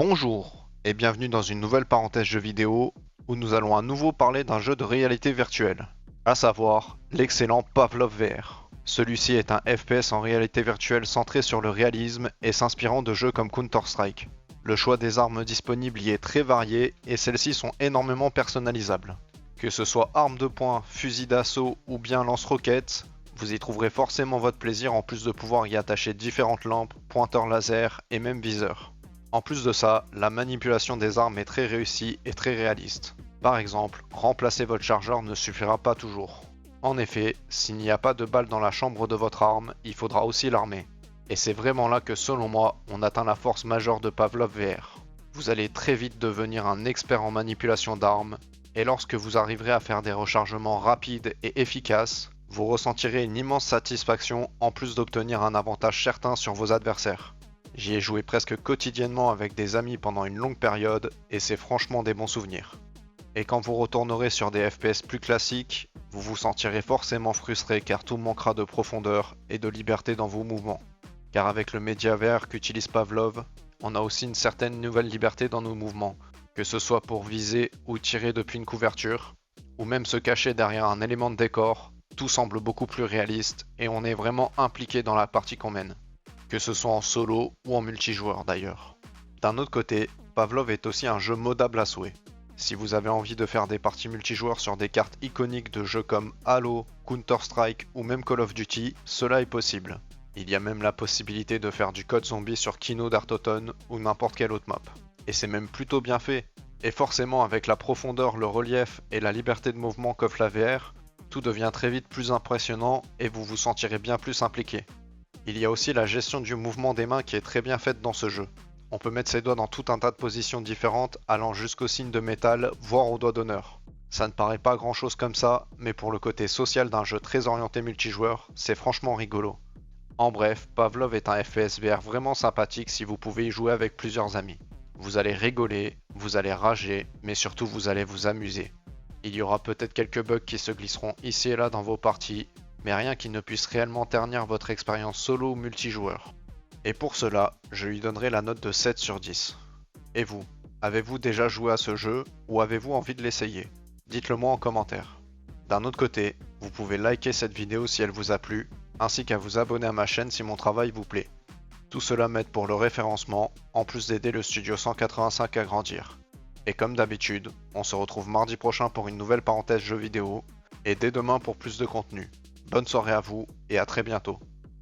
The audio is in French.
Bonjour et bienvenue dans une nouvelle parenthèse jeu vidéo où nous allons à nouveau parler d'un jeu de réalité virtuelle, à savoir l'excellent Pavlov VR. Celui-ci est un FPS en réalité virtuelle centré sur le réalisme et s'inspirant de jeux comme Counter-Strike. Le choix des armes disponibles y est très varié et celles-ci sont énormément personnalisables. Que ce soit armes de poing, fusil d'assaut ou bien lance-roquettes, vous y trouverez forcément votre plaisir en plus de pouvoir y attacher différentes lampes, pointeurs laser et même viseurs. En plus de ça, la manipulation des armes est très réussie et très réaliste. Par exemple, remplacer votre chargeur ne suffira pas toujours. En effet, s'il n'y a pas de balle dans la chambre de votre arme, il faudra aussi l'armer. Et c'est vraiment là que selon moi, on atteint la force majeure de Pavlov VR. Vous allez très vite devenir un expert en manipulation d'armes, et lorsque vous arriverez à faire des rechargements rapides et efficaces, vous ressentirez une immense satisfaction en plus d'obtenir un avantage certain sur vos adversaires. J'y ai joué presque quotidiennement avec des amis pendant une longue période et c'est franchement des bons souvenirs. Et quand vous retournerez sur des FPS plus classiques, vous vous sentirez forcément frustré car tout manquera de profondeur et de liberté dans vos mouvements. Car avec le média VR qu'utilise Pavlov, on a aussi une certaine nouvelle liberté dans nos mouvements, que ce soit pour viser ou tirer depuis une couverture, ou même se cacher derrière un élément de décor, tout semble beaucoup plus réaliste et on est vraiment impliqué dans la partie qu'on mène. Que ce soit en solo ou en multijoueur d'ailleurs. D'un autre côté, Pavlov est aussi un jeu modable à souhait. Si vous avez envie de faire des parties multijoueurs sur des cartes iconiques de jeux comme Halo, Counter-Strike ou même Call of Duty, cela est possible. Il y a même la possibilité de faire du code zombie sur Kino d'Artoton ou n'importe quelle autre map. Et c'est même plutôt bien fait. Et forcément avec la profondeur, le relief et la liberté de mouvement qu'offre la VR, tout devient très vite plus impressionnant et vous vous sentirez bien plus impliqué. Il y a aussi la gestion du mouvement des mains qui est très bien faite dans ce jeu. On peut mettre ses doigts dans tout un tas de positions différentes, allant jusqu'au signe de métal, voire au doigt d'honneur. Ça ne paraît pas grand chose comme ça, mais pour le côté social d'un jeu très orienté multijoueur, c'est franchement rigolo. En bref, Pavlov est un FPS VR vraiment sympathique si vous pouvez y jouer avec plusieurs amis. Vous allez rigoler, vous allez rager, mais surtout vous allez vous amuser. Il y aura peut-être quelques bugs qui se glisseront ici et là dans vos parties, mais rien qui ne puisse réellement ternir votre expérience solo ou multijoueur. Et pour cela, je lui donnerai la note de 7 sur 10. Et vous, avez-vous déjà joué à ce jeu ou avez-vous envie de l'essayer? Dites-le moi en commentaire. D'un autre côté, vous pouvez liker cette vidéo si elle vous a plu, ainsi qu'à vous abonner à ma chaîne si mon travail vous plaît. Tout cela m'aide pour le référencement, en plus d'aider le studio 185 à grandir. Et comme d'habitude, on se retrouve mardi prochain pour une nouvelle parenthèse jeux vidéo, et dès demain pour plus de contenu. Bonne soirée à vous et à très bientôt.